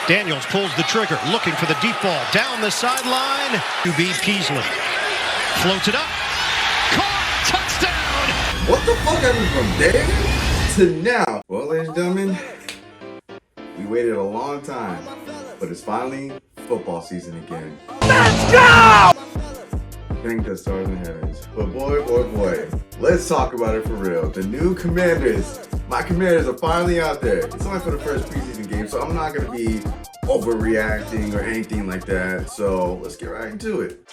Daniels pulls the trigger, looking for the deep ball. Down the sideline, QB Peasley. Floats it up. Caught! Touchdown! What the fuck happened from there to now? Well, ladies and gentlemen, we waited a long time, but it's finally football season again. Let's go! Thank the stars in the heavens. But boy, let's talk about it for real. The new Commanders, my Commanders are finally out there. It's only for the first preseason game, so I'm not going to be overreacting or anything like that. So let's get right into it.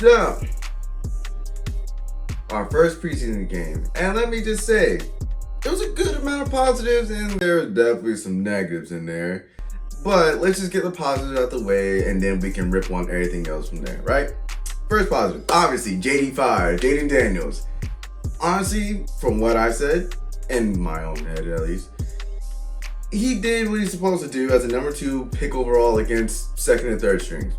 So, our first preseason game, and let me just say, there was a good amount of positives and there's definitely some negatives in there, but let's just get the positives out the way and then we can rip on everything else from there, right? First positive, obviously, JD5, Jaden Daniels. Honestly, from what I said, in my own head at least, he did what he's supposed to do as a number 2 pick overall against second and third strings.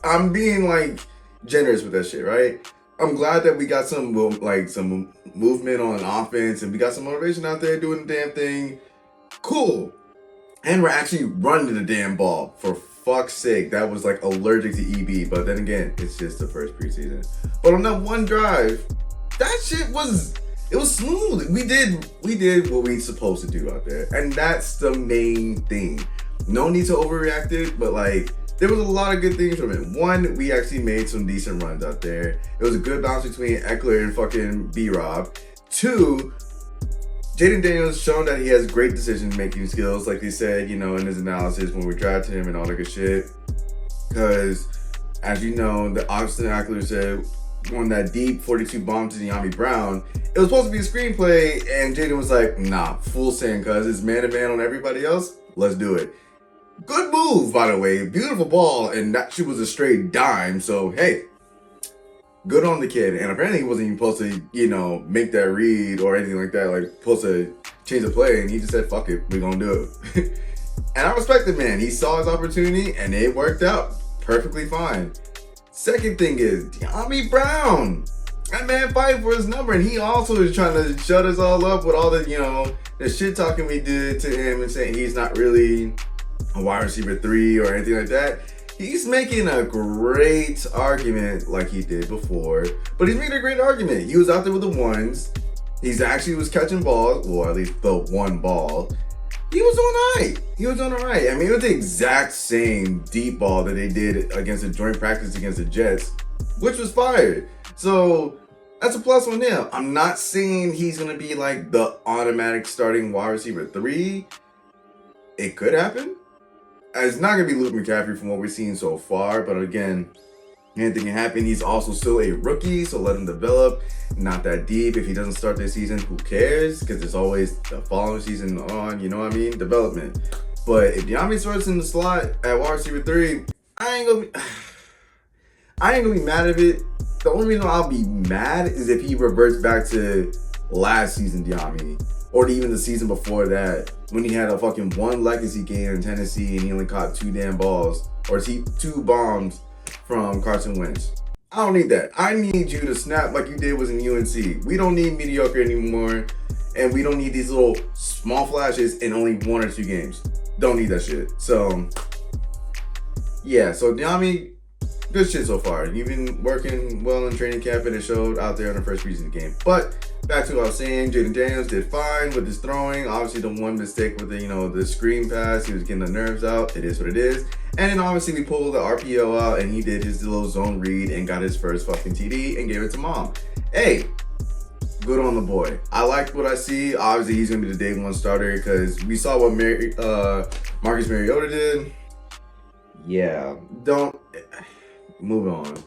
I'm being like generous with that shit, right? I'm glad that we got some movement on offense and we got some motivation out there doing the damn thing. Cool. And we're actually running the damn ball. For fuck's sake, that was like allergic to EB. But then again, it's just the first preseason. But on that one drive, that shit was smooth. We did what we supposed to do out there. And that's the main thing. No need to overreact it, but like, there was a lot of good things from it. One, we actually made some decent runs out there. It was a good balance between Eckler and fucking B-Rob. 2, Jaden Daniels shown that he has great decision-making skills, like he said, in his analysis when we drafted him and all that good shit. Because, as you know, the Austin Eckler said, on that deep 42 bomb to De'Ami Brown, it was supposed to be a screenplay, and Jaden was like, nah, full send, cuz it's man-to-man on everybody else. Let's do it. Good move, by the way. Beautiful ball, and that shit was a straight dime. So, hey, good on the kid. And apparently he wasn't even supposed to, make that read or anything like that. Like, supposed to change the play. And he just said, fuck it, we're going to do it. And I respect the man. He saw his opportunity, and it worked out perfectly fine. Second thing is, De'Ami Brown. That man fighting for his number. And he also is trying to shut us all up with all the, the shit talking we did to him and saying he's not really a wide receiver 3 or anything like that. He's making a great argument like he did before, but he's making a great argument. He was out there with the ones. He's actually was catching balls, or at least the one ball. He was doing all right. I mean, it was the exact same deep ball that they did against the joint practice against the Jets, which was fired. So that's a plus on him. I'm not saying he's going to be like the automatic starting wide receiver 3. It could happen. It's not going to be Luke McCaffrey from what we're seeing so far, but again, anything can happen. He's also still a rookie, so let him develop. Not that deep. If he doesn't start this season, who cares? Because there's always the following season on, development. But if De'Ami starts in the slot at wide receiver 3, I ain't gonna be mad at it. The only reason I'll be mad is if he reverts back to last season De'Ami, or even the season before that, when he had a fucking 1 legacy game in Tennessee and he only caught 2 damn balls, or 2 bombs from Carson Wentz. I don't need that. I need you to snap like you did was in UNC. We don't need mediocre anymore, and we don't need these little small flashes in only 1 or 2 games. Don't need that shit. So, yeah. So, De'Ami, good shit so far. You've been working well in training camp, and it showed out there in the first preseason game. But back to what I was saying, Jaden Daniels did fine with his throwing. Obviously, the one mistake with the screen pass, he was getting the nerves out. It is what it is. And then obviously we pulled the RPO out, and he did his little zone read and got his first fucking TD and gave it to mom. Hey, good on the boy. I like what I see. Obviously, he's gonna be the day 1 starter because we saw what Marcus Mariota did. Yeah, move on.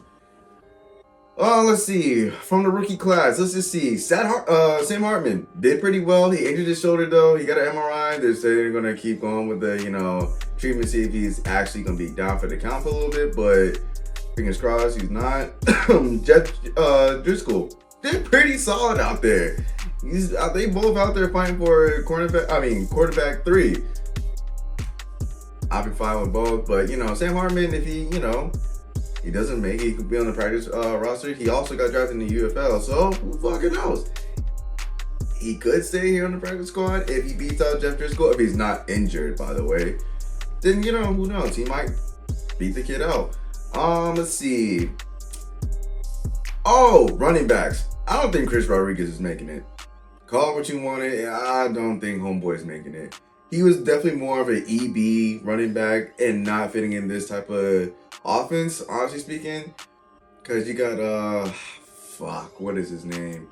Let's see. From the rookie class, let's just see. Sam Hartman did pretty well. He injured his shoulder though. He got an MRI. They're saying they're gonna keep going with the treatment, see if he's actually gonna be down for the count for a little bit. But Fingers crossed he's not. Jeff Driscoll, they're pretty solid out there. They both out there fighting for quarterback 3. I'll be fine with both, but Sam Hartman, if he he doesn't make it, he could be on the practice roster. He also got drafted in the UFL, so who fucking knows? He could stay here on the practice squad if he beats out Jeff Driscoll. If he's not injured, by the way, then who knows? He might beat the kid out. Let's see. Oh, running backs. I don't think Chris Rodriguez is making it. Call it what you wanted. I don't think Homeboy's making it. He was definitely more of an EB running back and not fitting in this type of offense, honestly speaking. Because you got, what is his name?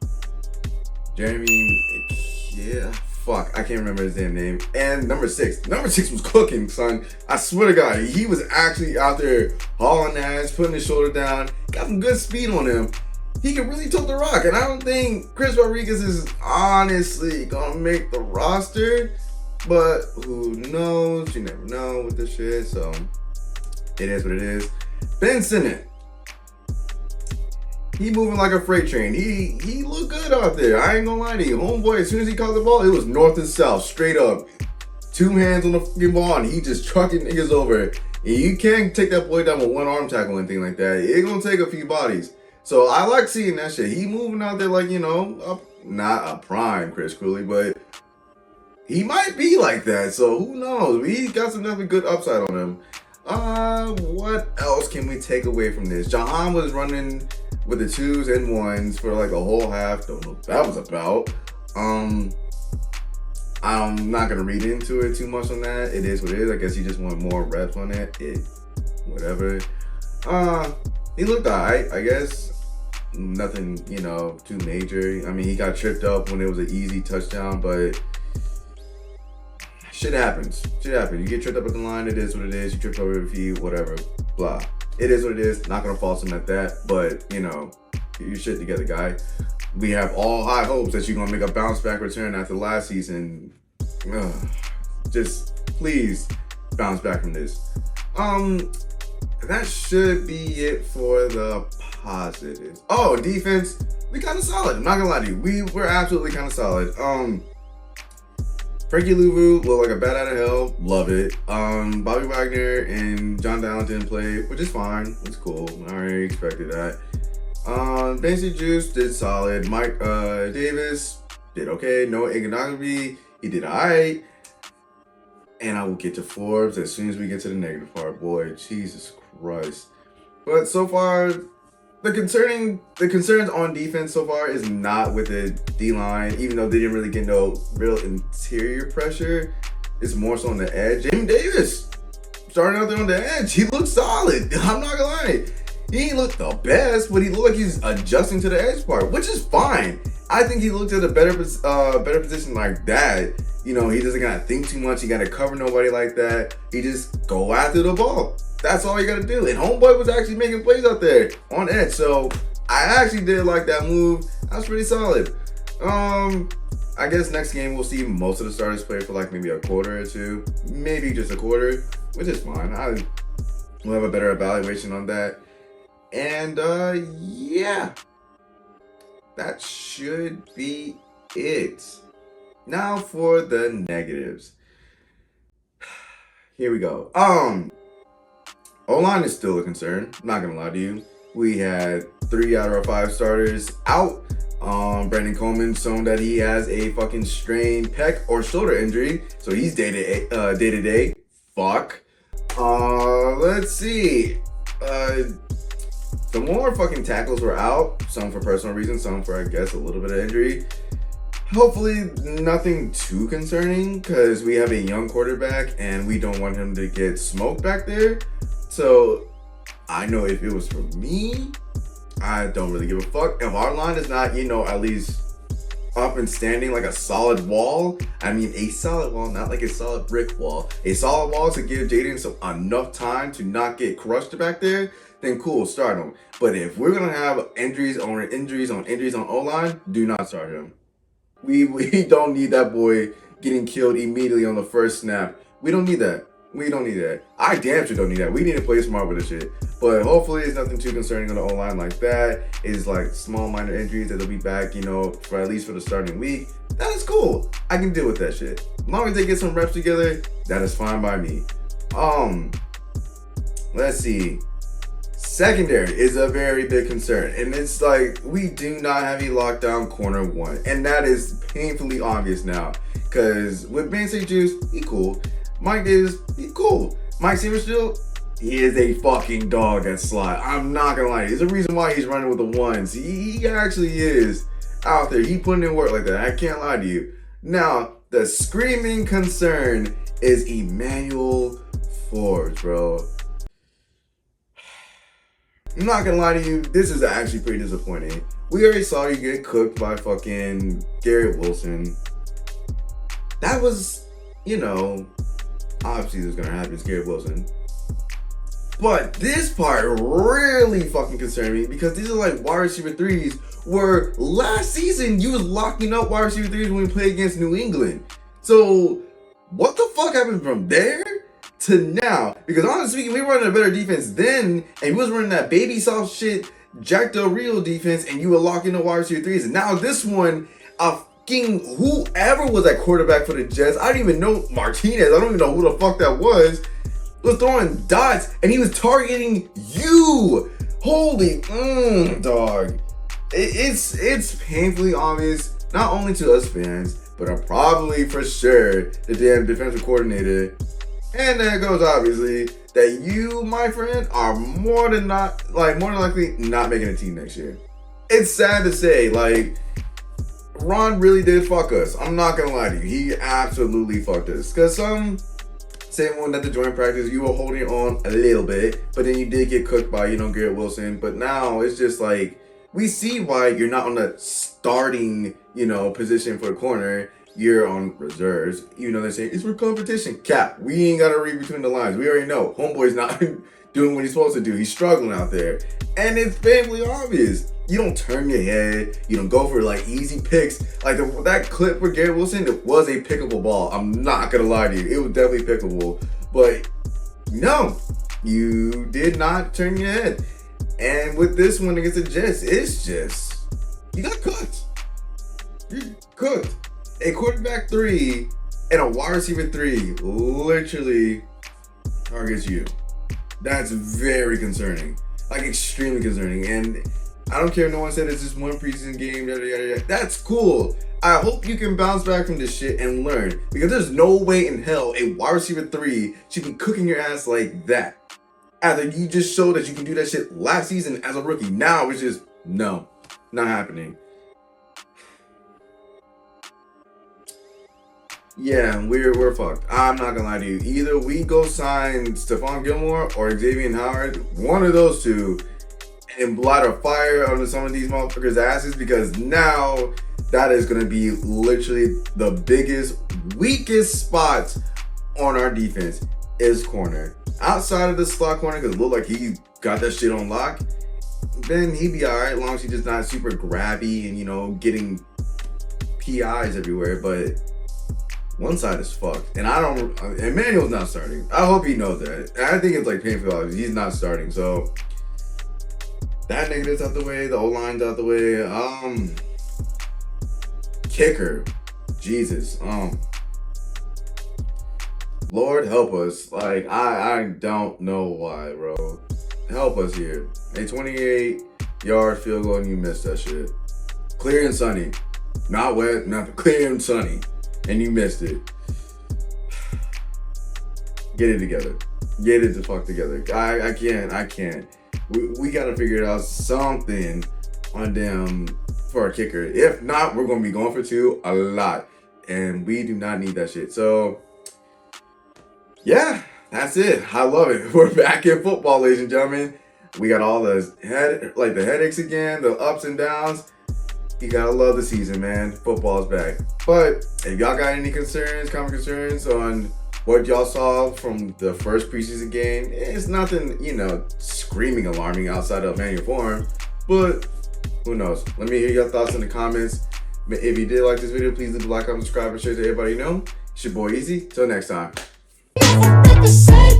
I can't remember his damn name. And number 6 was cooking, son. I swear to God, he was actually out there hauling ass, putting his shoulder down, got some good speed on him. He can really tilt the rock, and I don't think Chris Rodriguez is honestly gonna make the roster, but who knows? You never know with this shit, so it is what it is. Ben Simmons. He moving like a freight train. He looked good out there. I ain't gonna lie to you. Homeboy, as soon as he caught the ball, it was north and south, straight up. 2 hands on the fucking ball, and he just trucking niggas over. And you can't take that boy down with 1 arm tackle or anything like that. It's gonna take a few bodies. So I like seeing that shit. He moving out there like, not a prime Chris Cooley, but he might be like that. So who knows? We got some definitely good upside on him. What else can we take away from this? Jahan was running with the 2s and 1s for like a whole half. Don't know what that was about. I'm not gonna read into it too much on that. It is what it is. I guess he just wanted more reps on it. Whatever. He looked alright, I guess. Nothing, too major. I mean, he got tripped up when it was an easy touchdown, but shit happens. You get tripped up at the line, it is what it is. You tripped over your feet, whatever, blah. It is what it is. Not gonna false him at that, but get your shit together, guy. We have all high hopes that you're gonna make a bounce back return after last season. Just please bounce back from this. That should be it for the positives. Oh, defense, we kind of solid. I'm not gonna lie to you. We're absolutely kind of solid. Frankie Louvu looked like a bat out of hell. Love it. Bobby Wagner and John Dowland didn't play, which is fine. It's cool. I already expected that. Banksy Juice did solid. Mike Davis did okay. Noah Iganabi, he did alright. And I will get to Forbes as soon as we get to the negative part. Boy, Jesus Christ. But so far, the concerns on defense so far is not with the D-line, even though they didn't really get no real interior pressure. It's more so on the edge. James Davis starting out there on the edge. He looked solid. I'm not gonna lie. He ain't looked the best, but he looked like he's adjusting to the edge part, which is fine. I think he looked at a better position like that. He doesn't gotta think too much. He gotta cover nobody like that. He just go after the ball. That's all you gotta do. And Homeboy was actually making plays out there on edge. So I actually did like that move. That was pretty solid. I guess next game we'll see most of the starters play for like maybe a quarter or 2. Maybe just a quarter, which is fine. We'll have a better evaluation on that. And yeah. That should be it. Now for the negatives. Here we go. O-line is still a concern. I'm not gonna lie to you. We had 3 out of our 5 starters out. Brandon Coleman shown that he has a fucking strained pec or shoulder injury, so he's day to day. Fuck. Let's see. Some more fucking tackles were out. Some for personal reasons, some for, I guess, a little bit of injury. Hopefully nothing too concerning, because we have a young quarterback and we don't want him to get smoked back there. So I know if it was for me, I don't really give a fuck. If our line is not, at least up and standing like a solid wall, I mean a solid wall, not like a solid brick wall. A solid wall to give Jaden enough time to not get crushed back there, then cool, start him. But if we're gonna have injuries on O-line, do not start him. We don't need that boy getting killed immediately on the first snap. We don't need that. We don't need that. I damn sure don't need that. We need to play smart with this shit. But hopefully it's nothing too concerning on the O-line like that. It's like small minor injuries that they'll be back, you know, for at least for the starting week. That is cool. I can deal with that shit. As long as they get some reps together, that is fine by me. Let's see. Secondary is a very big concern. And it's like, we do not have a lockdown corner one. And that is painfully obvious now. Because with Ben St. Juice, he cool. Mike Davis, he cool. Mike Severstill, he is a fucking dog at slot. I'm not gonna lie. There's a reason why he's running with the ones. He actually is out there. He putting in work like that. I can't lie to you. Now, the screaming concern is Emmanuel Forbes, bro. I'm not gonna lie to you, this is actually pretty disappointing. We already saw you get cooked by fucking Garrett Wilson. That was, you know, obviously this is gonna happen, it's Garrett Wilson. But this part really fucking concerned me because these are like wide receiver threes where last season you was locking up wide receiver threes when we played against New England. So what the fuck happened from there to now? Because honestly speaking, we were running a better defense then, and we was running that baby soft shit Jack Del Rio defense, and you were locking up wide receiver threes. And now this one, whoever was that quarterback for the Jets, I don't even know Martinez, I don't even know who the fuck that was throwing dots, and he was targeting you. Holy dog. It's painfully obvious, not only to us fans, but probably for sure the damn defensive coordinator. And there goes obviously that you, my friend, are more than likely not making a team next year. It's sad to say, like, Ron really did fuck us. I'm not gonna lie to you. He absolutely fucked us. Cause same one at the joint practice, you were holding on a little bit, but then you did get cooked by, you know, Garrett Wilson. But now it's just like, we see why you're not on the starting, you know, position for the corner. You're on reserves. Even though they're saying it's for competition. Cap, we ain't gotta read between the lines. We already know Homeboy's not doing what he's supposed to do. He's struggling out there. And it's painfully obvious. You don't turn your head. You don't go for like easy picks. Like that clip for Garrett Wilson, it was a pickable ball. I'm not gonna lie to you. It was definitely pickable. But no, you did not turn your head. And with this one against the Jets, it's just, you got cooked. You cooked. A quarterback 3 and a wide receiver 3 literally targets you. That's very concerning. Like, extremely concerning. And I don't care if no one said it's just one preseason game, yada, yada, yada. That's cool. I hope you can bounce back from this shit and learn. Because there's no way in hell a wide receiver 3 should be cooking your ass like that. After you just showed that you can do that shit last season as a rookie. Now it's just, no, not happening. Yeah, we're fucked. I'm not gonna lie to you. Either we go sign Stephon Gilmore or Xavier Howard, one of those two, and light a fire on some of these motherfuckers' asses, because now that is gonna be literally the biggest, weakest spots on our defense is corner. Outside of the slot corner, because it looked like he got that shit on lock, then he'd be alright as long as he's just not super grabby and, you know, getting PIs everywhere. But one side is fucked. And Emmanuel's not starting. I hope he knows that. I think it's like painful obvious. He's not starting. So that negative's out the way. The O-line's out the way. Kicker. Jesus. Lord help us. Like, I don't know why, bro. Help us here. A 28-yard field goal and you missed that shit. Clear and sunny. Not wet, nothing. Clear and sunny. And you missed it. Get it together. Get it the fuck together. I can't. We gotta figure out something on them for our kicker. If not, we're gonna be going for 2 a lot. And we do not need that shit. So yeah, that's it. I love it. We're back in football, ladies and gentlemen. We got all the headaches again, the ups and downs. You gotta love the season, man. Football's back. But if y'all got any common concerns on what y'all saw from the first preseason game, it's nothing, you know, screaming alarming outside of manual form. But who knows? Let me hear your thoughts in the comments. If you did like this video, please leave a like, comment, subscribe, and share to everybody you know. It's your boy Easy. Till next time. never say